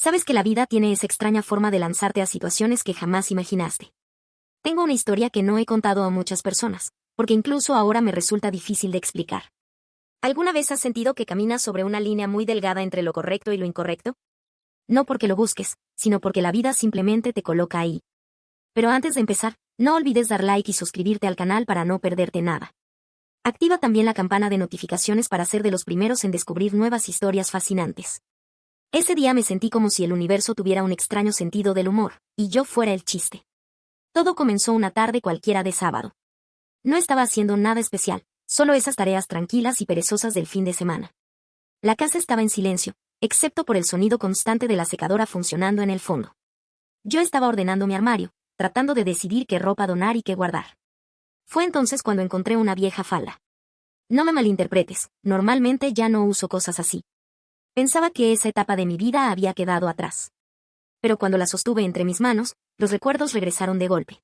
Sabes que la vida tiene esa extraña forma de lanzarte a situaciones que jamás imaginaste. Tengo una historia que no he contado a muchas personas, porque incluso ahora me resulta difícil de explicar. ¿Alguna vez has sentido que caminas sobre una línea muy delgada entre lo correcto y lo incorrecto? No porque lo busques, sino porque la vida simplemente te coloca ahí. Pero antes de empezar, no olvides dar like y suscribirte al canal para no perderte nada. Activa también la campana de notificaciones para ser de los primeros en descubrir nuevas historias fascinantes. Ese día me sentí como si el universo tuviera un extraño sentido del humor, y yo fuera el chiste. Todo comenzó una tarde cualquiera de sábado. No estaba haciendo nada especial, solo esas tareas tranquilas y perezosas del fin de semana. La casa estaba en silencio, excepto por el sonido constante de la secadora funcionando en el fondo. Yo estaba ordenando mi armario, tratando de decidir qué ropa donar y qué guardar. Fue entonces cuando encontré una vieja falda. No me malinterpretes, normalmente ya no uso cosas así. Pensaba que esa etapa de mi vida había quedado atrás. Pero cuando la sostuve entre mis manos, los recuerdos regresaron de golpe.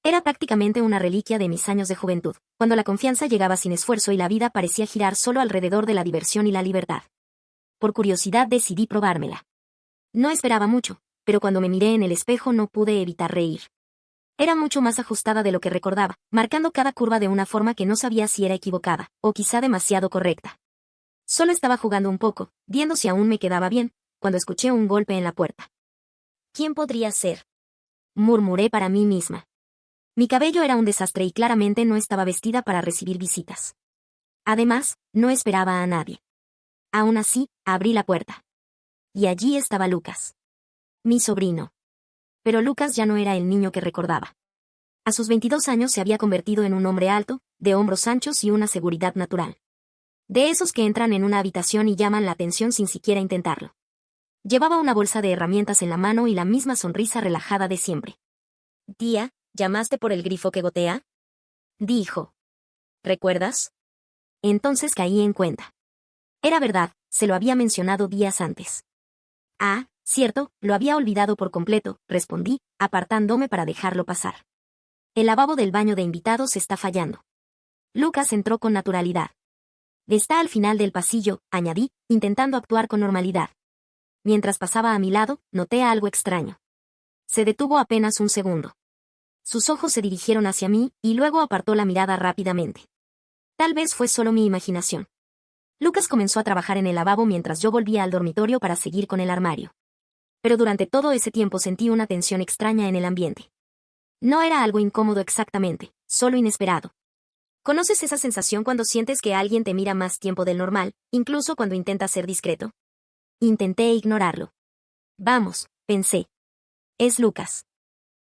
Era prácticamente una reliquia de mis años de juventud, cuando la confianza llegaba sin esfuerzo y la vida parecía girar solo alrededor de la diversión y la libertad. Por curiosidad decidí probármela. No esperaba mucho, pero cuando me miré en el espejo no pude evitar reír. Era mucho más ajustada de lo que recordaba, marcando cada curva de una forma que no sabía si era equivocada, o quizá demasiado correcta. Solo estaba jugando un poco, viendo si aún me quedaba bien, cuando escuché un golpe en la puerta. ¿Quién podría ser?, murmuré para mí misma. Mi cabello era un desastre y claramente no estaba vestida para recibir visitas. Además, no esperaba a nadie. Aún así, abrí la puerta. Y allí estaba Lucas. Mi sobrino. Pero Lucas ya no era el niño que recordaba. A sus 22 años se había convertido en un hombre alto, de hombros anchos y una seguridad natural. De esos que entran en una habitación y llaman la atención sin siquiera intentarlo. Llevaba una bolsa de herramientas en la mano y la misma sonrisa relajada de siempre. «Tía, ¿llamaste por el grifo que gotea?», dijo. «¿Recuerdas?». Entonces caí en cuenta. Era verdad, se lo había mencionado días antes. «Ah, cierto, lo había olvidado por completo», respondí, apartándome para dejarlo pasar. «El lavabo del baño de invitados está fallando». Lucas entró con naturalidad. «Está al final del pasillo», añadí, intentando actuar con normalidad. Mientras pasaba a mi lado, noté algo extraño. Se detuvo apenas un segundo. Sus ojos se dirigieron hacia mí, y luego apartó la mirada rápidamente. Tal vez fue solo mi imaginación. Lucas comenzó a trabajar en el lavabo mientras yo volvía al dormitorio para seguir con el armario. Pero durante todo ese tiempo sentí una tensión extraña en el ambiente. No era algo incómodo exactamente, solo inesperado. ¿Conoces esa sensación cuando sientes que alguien te mira más tiempo del normal, incluso cuando intentas ser discreto? Intenté ignorarlo. Vamos, pensé. Es Lucas.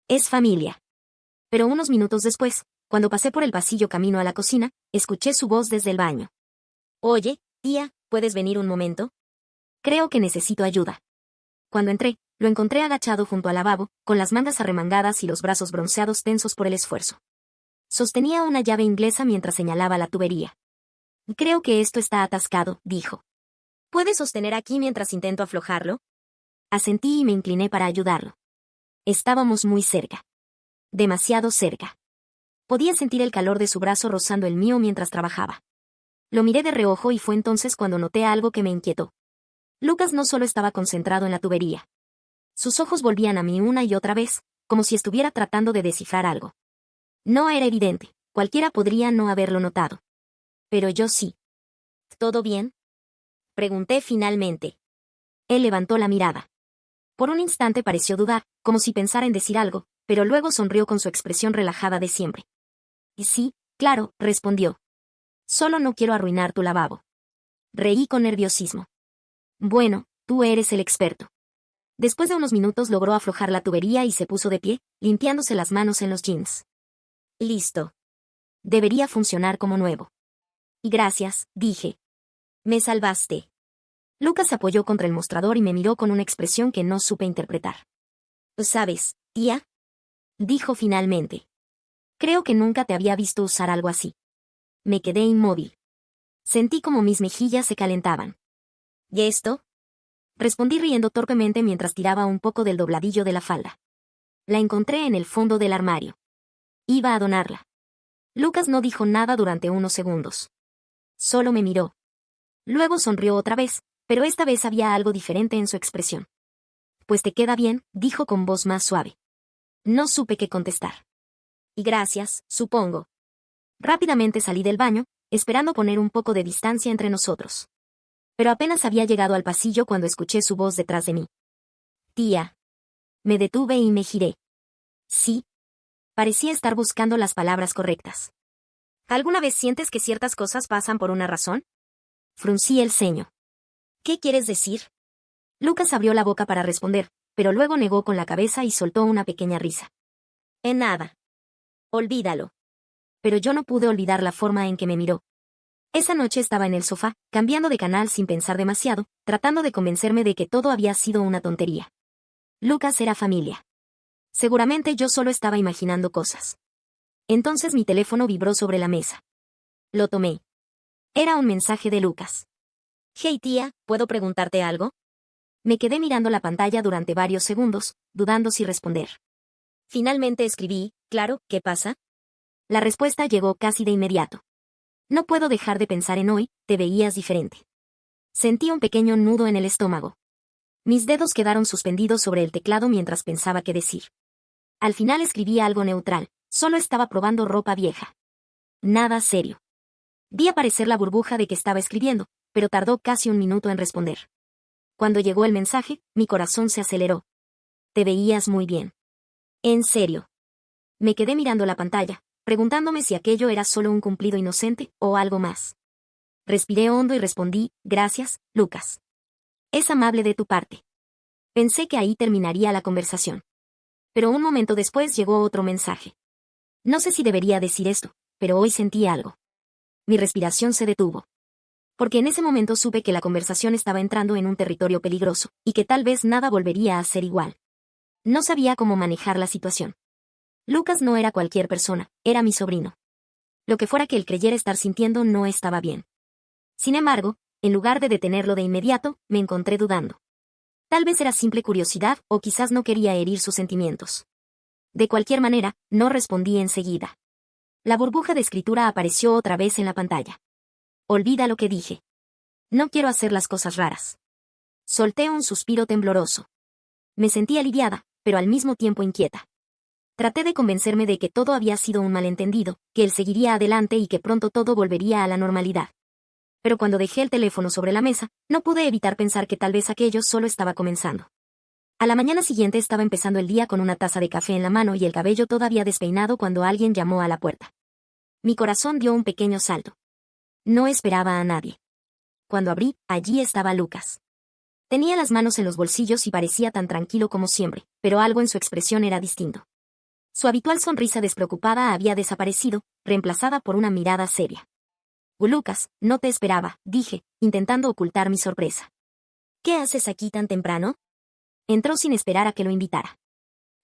Es familia. Pero unos minutos después, cuando pasé por el pasillo camino a la cocina, escuché su voz desde el baño. «Oye, tía, ¿puedes venir un momento? Creo que necesito ayuda». Cuando entré, lo encontré agachado junto al lavabo, con las mangas arremangadas y los brazos bronceados tensos por el esfuerzo. Sostenía una llave inglesa mientras señalaba la tubería. «Creo que esto está atascado», dijo. «¿Puedes sostener aquí mientras intento aflojarlo?». Asentí y me incliné para ayudarlo. Estábamos muy cerca. Demasiado cerca. Podía sentir el calor de su brazo rozando el mío mientras trabajaba. Lo miré de reojo y fue entonces cuando noté algo que me inquietó. Lucas no solo estaba concentrado en la tubería. Sus ojos volvían a mí una y otra vez, como si estuviera tratando de descifrar algo. No era evidente, cualquiera podría no haberlo notado. Pero yo sí. «¿Todo bien?», pregunté finalmente. Él levantó la mirada. Por un instante pareció dudar, como si pensara en decir algo, pero luego sonrió con su expresión relajada de siempre. «Y sí, claro», respondió. «Solo no quiero arruinar tu lavabo». Reí con nerviosismo. «Bueno, tú eres el experto». Después de unos minutos logró aflojar la tubería y se puso de pie, limpiándose las manos en los jeans. «Listo. Debería funcionar como nuevo». «Gracias», dije. «Me salvaste». Lucas se apoyó contra el mostrador y me miró con una expresión que no supe interpretar. «¿Sabes, tía?», dijo finalmente. «Creo que nunca te había visto usar algo así». Me quedé inmóvil. Sentí como mis mejillas se calentaban. «¿Y esto?», respondí riendo torpemente mientras tiraba un poco del dobladillo de la falda. La encontré en el fondo del armario. Iba a donarla. Lucas no dijo nada durante unos segundos. Solo me miró. Luego sonrió otra vez, pero esta vez había algo diferente en su expresión. Pues te queda bien, dijo con voz más suave. No supe qué contestar. Y gracias, supongo. Rápidamente salí del baño, esperando poner un poco de distancia entre nosotros. Pero apenas había llegado al pasillo cuando escuché su voz detrás de mí. Tía. Me detuve y me giré. Sí. Parecía estar buscando las palabras correctas. ¿Alguna vez sientes que ciertas cosas pasan por una razón? Fruncí el ceño. ¿Qué quieres decir? Lucas abrió la boca para responder, pero luego negó con la cabeza y soltó una pequeña risa. En nada. Olvídalo. Pero yo no pude olvidar la forma en que me miró. Esa noche estaba en el sofá, cambiando de canal sin pensar demasiado, tratando de convencerme de que todo había sido una tontería. Lucas era familia. Seguramente yo solo estaba imaginando cosas. Entonces mi teléfono vibró sobre la mesa. Lo tomé. Era un mensaje de Lucas. Hey tía, ¿puedo preguntarte algo? Me quedé mirando la pantalla durante varios segundos, dudando si responder. Finalmente escribí, claro, ¿qué pasa? La respuesta llegó casi de inmediato. No puedo dejar de pensar en hoy, te veías diferente. Sentí un pequeño nudo en el estómago. Mis dedos quedaron suspendidos sobre el teclado mientras pensaba qué decir. Al final escribí algo neutral, solo estaba probando ropa vieja. Nada serio. Vi aparecer la burbuja de que estaba escribiendo, pero tardó casi un minuto en responder. Cuando llegó el mensaje, mi corazón se aceleró. Te veías muy bien. En serio. Me quedé mirando la pantalla, preguntándome si aquello era solo un cumplido inocente o algo más. Respiré hondo y respondí, gracias, Lucas. Es amable de tu parte. Pensé que ahí terminaría la conversación. Pero un momento después llegó otro mensaje. No sé si debería decir esto, pero hoy sentí algo. Mi respiración se detuvo. Porque en ese momento supe que la conversación estaba entrando en un territorio peligroso, y que tal vez nada volvería a ser igual. No sabía cómo manejar la situación. Lucas no era cualquier persona, era mi sobrino. Lo que fuera que él creyera estar sintiendo no estaba bien. Sin embargo, en lugar de detenerlo de inmediato, me encontré dudando. Tal vez era simple curiosidad o quizás no quería herir sus sentimientos. De cualquier manera, no respondí enseguida. La burbuja de escritura apareció otra vez en la pantalla. Olvida lo que dije. No quiero hacer las cosas raras. Solté un suspiro tembloroso. Me sentí aliviada, pero al mismo tiempo inquieta. Traté de convencerme de que todo había sido un malentendido, que él seguiría adelante y que pronto todo volvería a la normalidad. Pero cuando dejé el teléfono sobre la mesa, no pude evitar pensar que tal vez aquello solo estaba comenzando. A la mañana siguiente estaba empezando el día con una taza de café en la mano y el cabello todavía despeinado cuando alguien llamó a la puerta. Mi corazón dio un pequeño salto. No esperaba a nadie. Cuando abrí, allí estaba Lucas. Tenía las manos en los bolsillos y parecía tan tranquilo como siempre, pero algo en su expresión era distinto. Su habitual sonrisa despreocupada había desaparecido, reemplazada por una mirada seria. Lucas, no te esperaba, dije, intentando ocultar mi sorpresa. ¿Qué haces aquí tan temprano? Entró sin esperar a que lo invitara.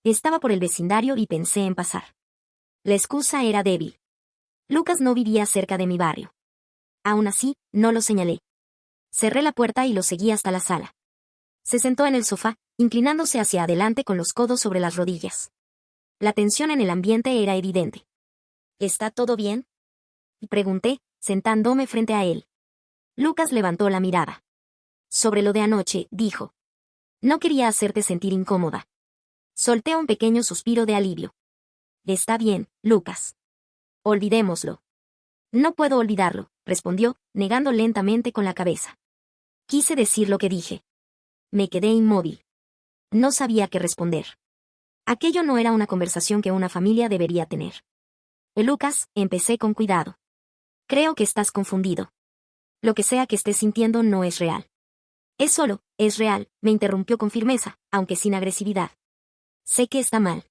Estaba por el vecindario y pensé en pasar. La excusa era débil. Lucas no vivía cerca de mi barrio. Aún así, no lo señalé. Cerré la puerta y lo seguí hasta la sala. Se sentó en el sofá, inclinándose hacia adelante con los codos sobre las rodillas. La tensión en el ambiente era evidente. ¿Está todo bien? Pregunté, sentándome frente a él. Lucas levantó la mirada. Sobre lo de anoche, dijo. No quería hacerte sentir incómoda. Solté un pequeño suspiro de alivio. Está bien, Lucas. Olvidémoslo. No puedo olvidarlo, respondió, negando lentamente con la cabeza. Quise decir lo que dije. Me quedé inmóvil. No sabía qué responder. Aquello no era una conversación que una familia debería tener. Lucas, empecé con cuidado. Creo que estás confundido. Lo que sea que estés sintiendo no es real. Es real, me interrumpió con firmeza, aunque sin agresividad. Sé que está mal.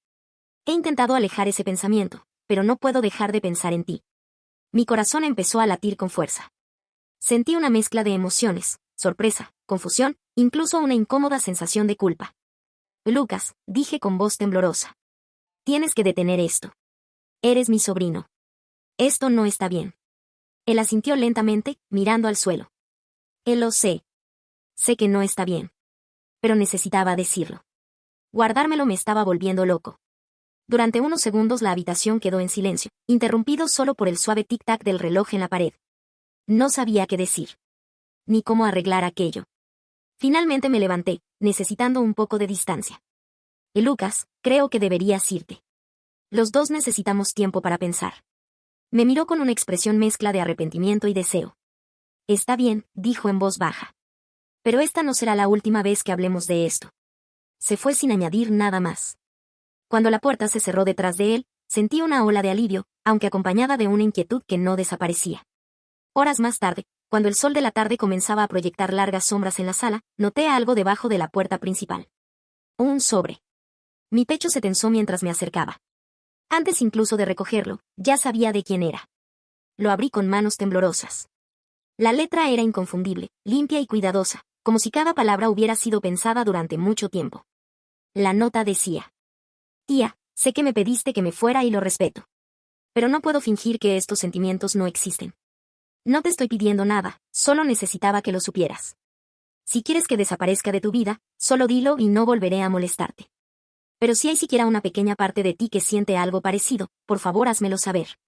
He intentado alejar ese pensamiento, pero no puedo dejar de pensar en ti. Mi corazón empezó a latir con fuerza. Sentí una mezcla de emociones, sorpresa, confusión, incluso una incómoda sensación de culpa. Lucas, dije con voz temblorosa. Tienes que detener esto. Eres mi sobrino. Esto no está bien. Él asintió lentamente, mirando al suelo. Lo sé. Sé que no está bien. Pero necesitaba decirlo. Guardármelo me estaba volviendo loco. Durante unos segundos la habitación quedó en silencio, interrumpido solo por el suave tic-tac del reloj en la pared. No sabía qué decir. Ni cómo arreglar aquello. Finalmente me levanté, necesitando un poco de distancia. Y Lucas, creo que deberías irte. Los dos necesitamos tiempo para pensar. Me miró con una expresión mezcla de arrepentimiento y deseo. Está bien, dijo en voz baja. Pero esta no será la última vez que hablemos de esto. Se fue sin añadir nada más. Cuando la puerta se cerró detrás de él, sentí una ola de alivio, aunque acompañada de una inquietud que no desaparecía. Horas más tarde, cuando el sol de la tarde comenzaba a proyectar largas sombras en la sala, noté algo debajo de la puerta principal. Un sobre. Mi pecho se tensó mientras me acercaba. Antes incluso de recogerlo, ya sabía de quién era. Lo abrí con manos temblorosas. La letra era inconfundible, limpia y cuidadosa, como si cada palabra hubiera sido pensada durante mucho tiempo. La nota decía: Tía, sé que me pediste que me fuera y lo respeto. Pero no puedo fingir que estos sentimientos no existen. No te estoy pidiendo nada, solo necesitaba que lo supieras. Si quieres que desaparezca de tu vida, solo dilo y no volveré a molestarte. Pero si hay siquiera una pequeña parte de ti que siente algo parecido, por favor házmelo saber.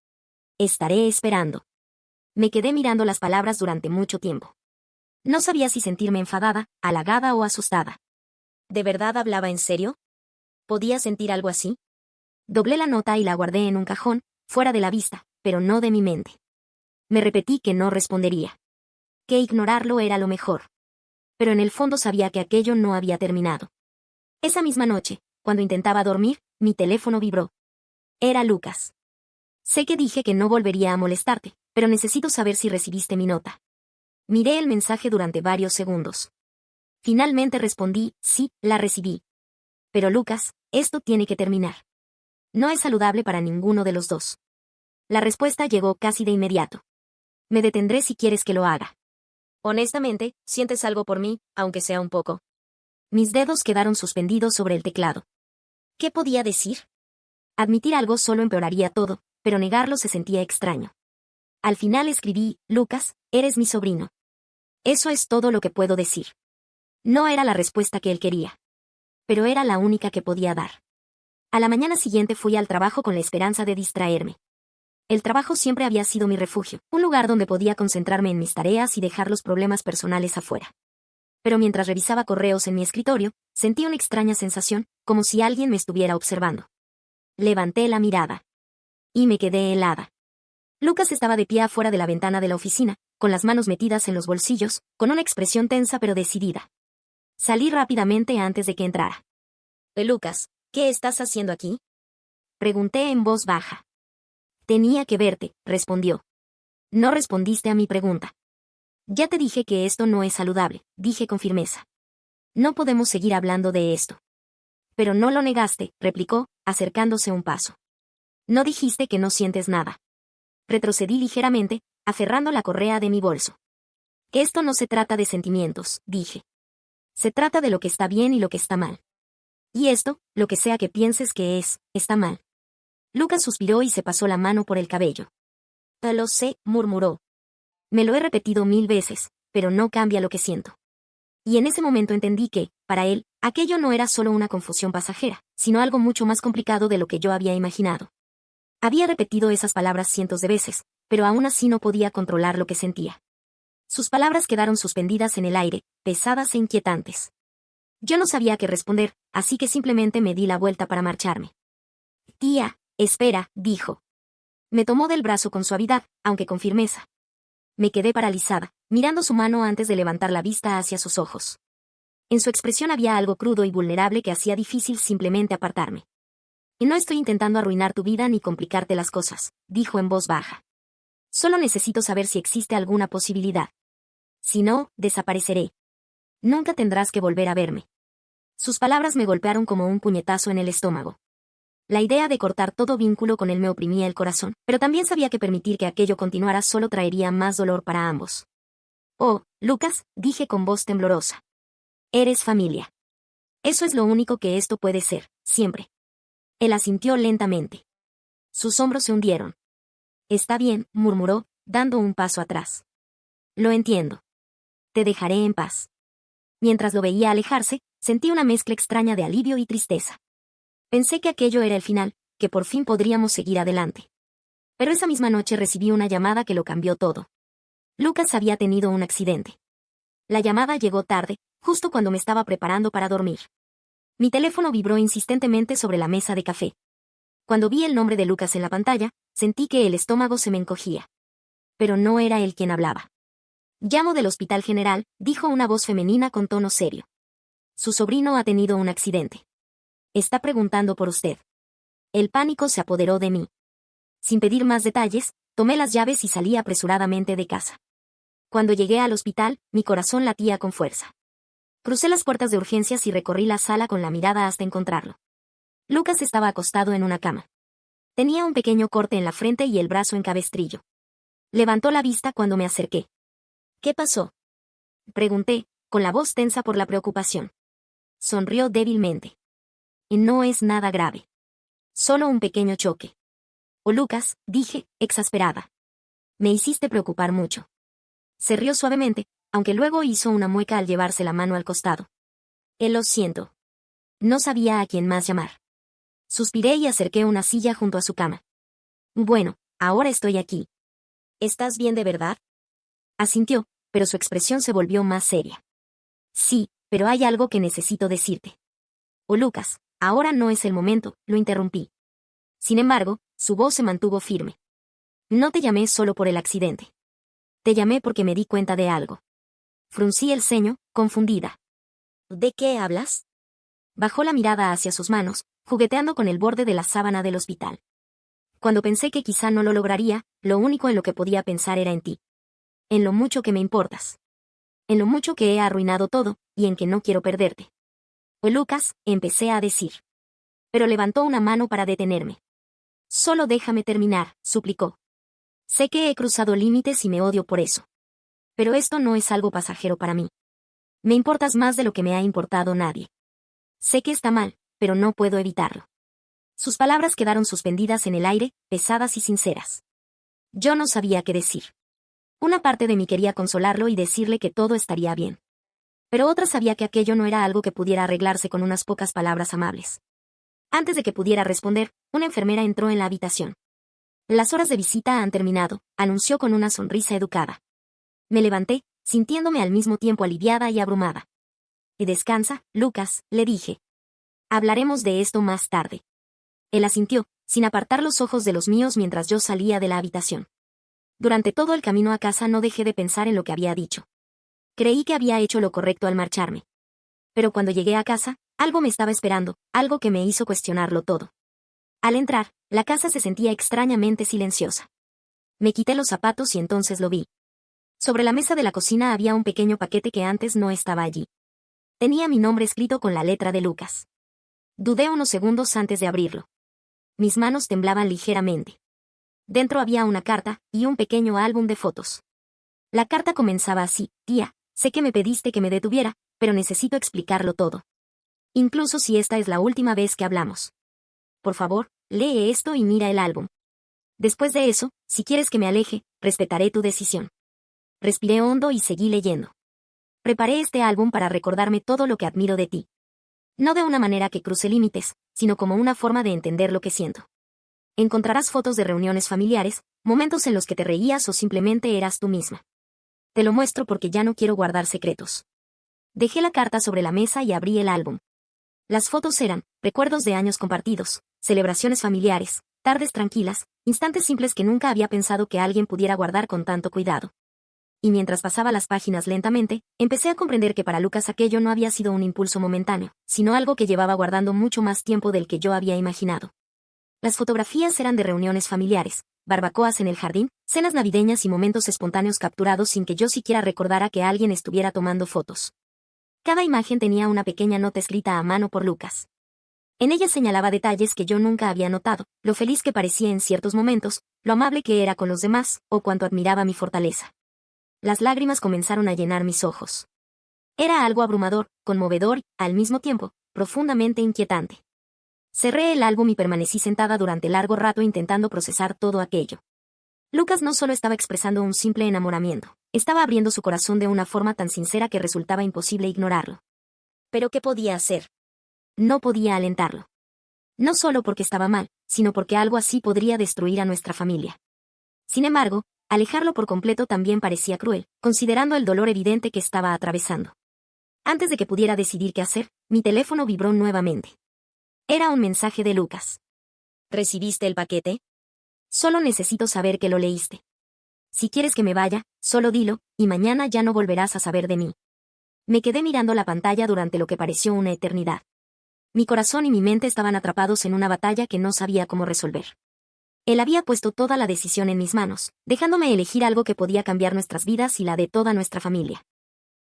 Estaré esperando. Me quedé mirando las palabras durante mucho tiempo. No sabía si sentirme enfadada, halagada o asustada. ¿De verdad hablaba en serio? ¿Podía sentir algo así? Doblé la nota y la guardé en un cajón, fuera de la vista, pero no de mi mente. Me repetí que no respondería. Que ignorarlo era lo mejor. Pero en el fondo sabía que aquello no había terminado. Esa misma noche, cuando intentaba dormir, mi teléfono vibró. Era Lucas. Sé que dije que no volvería a molestarte, pero necesito saber si recibiste mi nota. Miré el mensaje durante varios segundos. Finalmente respondí: sí, la recibí. Pero Lucas, esto tiene que terminar. No es saludable para ninguno de los dos. La respuesta llegó casi de inmediato. Me detendré si quieres que lo haga. Honestamente, sientes algo por mí, aunque sea un poco. Mis dedos quedaron suspendidos sobre el teclado. ¿Qué podía decir? Admitir algo solo empeoraría todo, pero negarlo se sentía extraño. Al final escribí: Lucas, eres mi sobrino. Eso es todo lo que puedo decir. No era la respuesta que él quería. Pero era la única que podía dar. A la mañana siguiente fui al trabajo con la esperanza de distraerme. El trabajo siempre había sido mi refugio, un lugar donde podía concentrarme en mis tareas y dejar los problemas personales afuera. Pero mientras revisaba correos en mi escritorio, sentí una extraña sensación, como si alguien me estuviera observando. Levanté la mirada. Y me quedé helada. Lucas estaba de pie afuera de la ventana de la oficina, con las manos metidas en los bolsillos, con una expresión tensa pero decidida. Salí rápidamente antes de que entrara. Lucas, ¿qué estás haciendo aquí? Pregunté en voz baja. Tenía que verte, respondió. No respondiste a mi pregunta. Ya te dije que esto no es saludable, dije con firmeza. No podemos seguir hablando de esto. Pero no lo negaste, replicó, acercándose un paso. No dijiste que no sientes nada. Retrocedí ligeramente, aferrando la correa de mi bolso. Esto no se trata de sentimientos, dije. Se trata de lo que está bien y lo que está mal. Y esto, lo que sea que pienses que es, está mal. Lucas suspiró y se pasó la mano por el cabello. Lo sé, murmuró. Me lo he repetido 1000 veces, pero no cambia lo que siento. Y en ese momento entendí que, para él, aquello no era solo una confusión pasajera, sino algo mucho más complicado de lo que yo había imaginado. Había repetido esas palabras cientos de veces, pero aún así no podía controlar lo que sentía. Sus palabras quedaron suspendidas en el aire, pesadas e inquietantes. Yo no sabía qué responder, así que simplemente me di la vuelta para marcharme. Tía, espera, dijo. Me tomó del brazo con suavidad, aunque con firmeza. Me quedé paralizada, mirando su mano antes de levantar la vista hacia sus ojos. En su expresión había algo crudo y vulnerable que hacía difícil simplemente apartarme. Y no estoy intentando arruinar tu vida ni complicarte las cosas, dijo en voz baja. Solo necesito saber si existe alguna posibilidad. Si no, desapareceré. Nunca tendrás que volver a verme. Sus palabras me golpearon como un puñetazo en el estómago. La idea de cortar todo vínculo con él me oprimía el corazón, pero también sabía que permitir que aquello continuara solo traería más dolor para ambos. Oh, Lucas, dije con voz temblorosa. Eres familia. Eso es lo único que esto puede ser, siempre. Él asintió lentamente. Sus hombros se hundieron. Está bien, murmuró, dando un paso atrás. Lo entiendo. Te dejaré en paz. Mientras lo veía alejarse, sentí una mezcla extraña de alivio y tristeza. Pensé que aquello era el final, que por fin podríamos seguir adelante. Pero esa misma noche recibí una llamada que lo cambió todo. Lucas había tenido un accidente. La llamada llegó tarde, justo cuando me estaba preparando para dormir. Mi teléfono vibró insistentemente sobre la mesa de café. Cuando vi el nombre de Lucas en la pantalla, sentí que el estómago se me encogía. Pero no era él quien hablaba. Llamo del Hospital General, dijo una voz femenina con tono serio. Su sobrino ha tenido un accidente. Está preguntando por usted. El pánico se apoderó de mí. Sin pedir más detalles, tomé las llaves y salí apresuradamente de casa. Cuando llegué al hospital, mi corazón latía con fuerza. Crucé las puertas de urgencias y recorrí la sala con la mirada hasta encontrarlo. Lucas estaba acostado en una cama. Tenía un pequeño corte en la frente y el brazo en cabestrillo. Levantó la vista cuando me acerqué. ¿Qué pasó?, pregunté, con la voz tensa por la preocupación. Sonrió débilmente. No es nada grave. Solo un pequeño choque. Oh, Lucas, dije, exasperada. Me hiciste preocupar mucho. Se rió suavemente, aunque luego hizo una mueca al llevarse la mano al costado. Lo siento. No sabía a quién más llamar. Suspiré y acerqué una silla junto a su cama. Bueno, ahora estoy aquí. ¿Estás bien de verdad?, asintió, pero su expresión se volvió más seria. Sí, pero hay algo que necesito decirte. Oh, Lucas, ahora no es el momento, lo interrumpí. Sin embargo, su voz se mantuvo firme. No te llamé solo por el accidente. Te llamé porque me di cuenta de algo. Fruncí el ceño, confundida. ¿De qué hablas?, bajó la mirada hacia sus manos, jugueteando con el borde de la sábana del hospital. Cuando pensé que quizá no lo lograría, lo único en lo que podía pensar era en ti. En lo mucho que me importas. En lo mucho que he arruinado todo, y en que no quiero perderte. Oh, Lucas, empecé a decir. Pero levantó una mano para detenerme. Solo déjame terminar, suplicó. Sé que he cruzado límites y me odio por eso. Pero esto no es algo pasajero para mí. Me importas más de lo que me ha importado nadie. Sé que está mal, pero no puedo evitarlo. Sus palabras quedaron suspendidas en el aire, pesadas y sinceras. Yo no sabía qué decir. Una parte de mí quería consolarlo y decirle que todo estaría bien. Pero otra sabía que aquello no era algo que pudiera arreglarse con unas pocas palabras amables. Antes de que pudiera responder, una enfermera entró en la habitación. Las horas de visita han terminado, anunció con una sonrisa educada. Me levanté, sintiéndome al mismo tiempo aliviada y abrumada. Descansa, Lucas, le dije. Hablaremos de esto más tarde. Él asintió, sin apartar los ojos de los míos mientras yo salía de la habitación. Durante todo el camino a casa no dejé de pensar en lo que había dicho. Creí que había hecho lo correcto al marcharme. Pero cuando llegué a casa, algo me estaba esperando, algo que me hizo cuestionarlo todo. Al entrar, la casa se sentía extrañamente silenciosa. Me quité los zapatos y entonces lo vi. Sobre la mesa de la cocina había un pequeño paquete que antes no estaba allí. Tenía mi nombre escrito con la letra de Lucas. Dudé unos segundos antes de abrirlo. Mis manos temblaban ligeramente. Dentro había una carta y un pequeño álbum de fotos. La carta comenzaba así: tía, sé que me pediste que me detuviera, pero necesito explicarlo todo. Incluso si esta es la última vez que hablamos. Por favor, lee esto y mira el álbum. Después de eso, si quieres que me aleje, respetaré tu decisión. Respiré hondo y seguí leyendo. Preparé este álbum para recordarme todo lo que admiro de ti. No de una manera que cruce límites, sino como una forma de entender lo que siento. Encontrarás fotos de reuniones familiares, momentos en los que te reías o simplemente eras tú misma. Te lo muestro porque ya no quiero guardar secretos. Dejé la carta sobre la mesa y abrí el álbum. Las fotos eran recuerdos de años compartidos, celebraciones familiares, tardes tranquilas, instantes simples que nunca había pensado que alguien pudiera guardar con tanto cuidado. Y mientras pasaba las páginas lentamente, empecé a comprender que para Lucas aquello no había sido un impulso momentáneo, sino algo que llevaba guardando mucho más tiempo del que yo había imaginado. Las fotografías eran de reuniones familiares, barbacoas en el jardín, cenas navideñas y momentos espontáneos capturados sin que yo siquiera recordara que alguien estuviera tomando fotos. Cada imagen tenía una pequeña nota escrita a mano por Lucas. En ella señalaba detalles que yo nunca había notado, lo feliz que parecía en ciertos momentos, lo amable que era con los demás, o cuánto admiraba mi fortaleza. Las lágrimas comenzaron a llenar mis ojos. Era algo abrumador, conmovedor y, al mismo tiempo, profundamente inquietante. Cerré el álbum y permanecí sentada durante largo rato intentando procesar todo aquello. Lucas no solo estaba expresando un simple enamoramiento, estaba abriendo su corazón de una forma tan sincera que resultaba imposible ignorarlo. ¿Pero qué podía hacer? No podía alentarlo. No solo porque estaba mal, sino porque algo así podría destruir a nuestra familia. Sin embargo, alejarlo por completo también parecía cruel, considerando el dolor evidente que estaba atravesando. Antes de que pudiera decidir qué hacer, mi teléfono vibró nuevamente. Era un mensaje de Lucas. ¿Recibiste el paquete? Solo necesito saber que lo leíste. Si quieres que me vaya, solo dilo, y mañana ya no volverás a saber de mí. Me quedé mirando la pantalla durante lo que pareció una eternidad. Mi corazón y mi mente estaban atrapados en una batalla que no sabía cómo resolver. Él había puesto toda la decisión en mis manos, dejándome elegir algo que podía cambiar nuestras vidas y la de toda nuestra familia.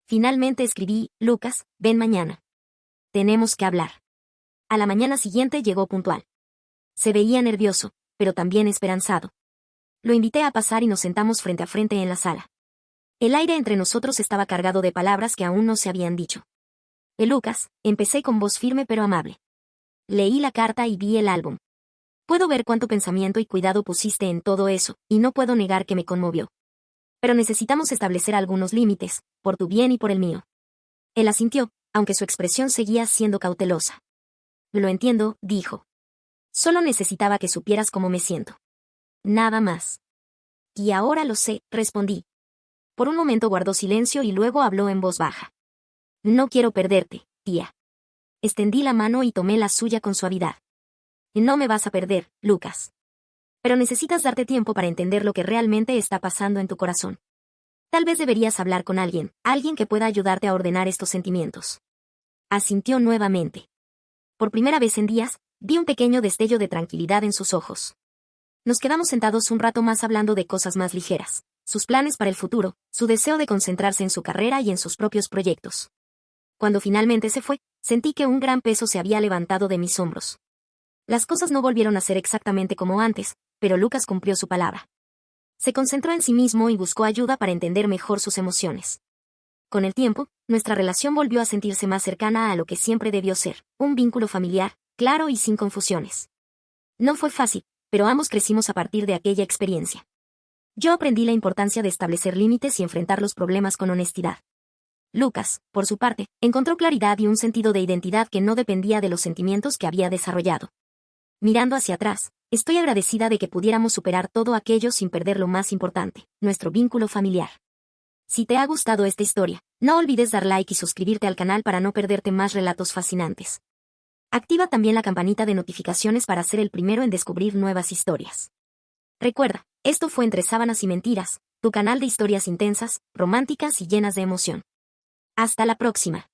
Finalmente escribí: Lucas, ven mañana. Tenemos que hablar. A la mañana siguiente llegó puntual. Se veía nervioso, pero también esperanzado. Lo invité a pasar y nos sentamos frente a frente en la sala. El aire entre nosotros estaba cargado de palabras que aún no se habían dicho. Lucas, empecé con voz firme pero amable. Leí la carta y vi el álbum. Puedo ver cuánto pensamiento y cuidado pusiste en todo eso, y no puedo negar que me conmovió. Pero necesitamos establecer algunos límites, por tu bien y por el mío. Él asintió, aunque su expresión seguía siendo cautelosa. Lo entiendo, dijo. Solo necesitaba que supieras cómo me siento. Nada más. Y ahora lo sé, respondí. Por un momento guardó silencio y luego habló en voz baja. No quiero perderte, tía. Extendí la mano y tomé la suya con suavidad. No me vas a perder, Lucas. Pero necesitas darte tiempo para entender lo que realmente está pasando en tu corazón. Tal vez deberías hablar con alguien que pueda ayudarte a ordenar estos sentimientos. Asintió nuevamente. Por primera vez en días, vi un pequeño destello de tranquilidad en sus ojos. Nos quedamos sentados un rato más hablando de cosas más ligeras, sus planes para el futuro, su deseo de concentrarse en su carrera y en sus propios proyectos. Cuando finalmente se fue, sentí que un gran peso se había levantado de mis hombros. Las cosas no volvieron a ser exactamente como antes, pero Lucas cumplió su palabra. Se concentró en sí mismo y buscó ayuda para entender mejor sus emociones. Con el tiempo, nuestra relación volvió a sentirse más cercana a lo que siempre debió ser, un vínculo familiar, claro y sin confusiones. No fue fácil, pero ambos crecimos a partir de aquella experiencia. Yo aprendí la importancia de establecer límites y enfrentar los problemas con honestidad. Lucas, por su parte, encontró claridad y un sentido de identidad que no dependía de los sentimientos que había desarrollado. Mirando hacia atrás, estoy agradecida de que pudiéramos superar todo aquello sin perder lo más importante, nuestro vínculo familiar. Si te ha gustado esta historia, no olvides dar like y suscribirte al canal para no perderte más relatos fascinantes. Activa también la campanita de notificaciones para ser el primero en descubrir nuevas historias. Recuerda, esto fue Entre Sábanas y Mentiras, tu canal de historias intensas, románticas y llenas de emoción. Hasta la próxima.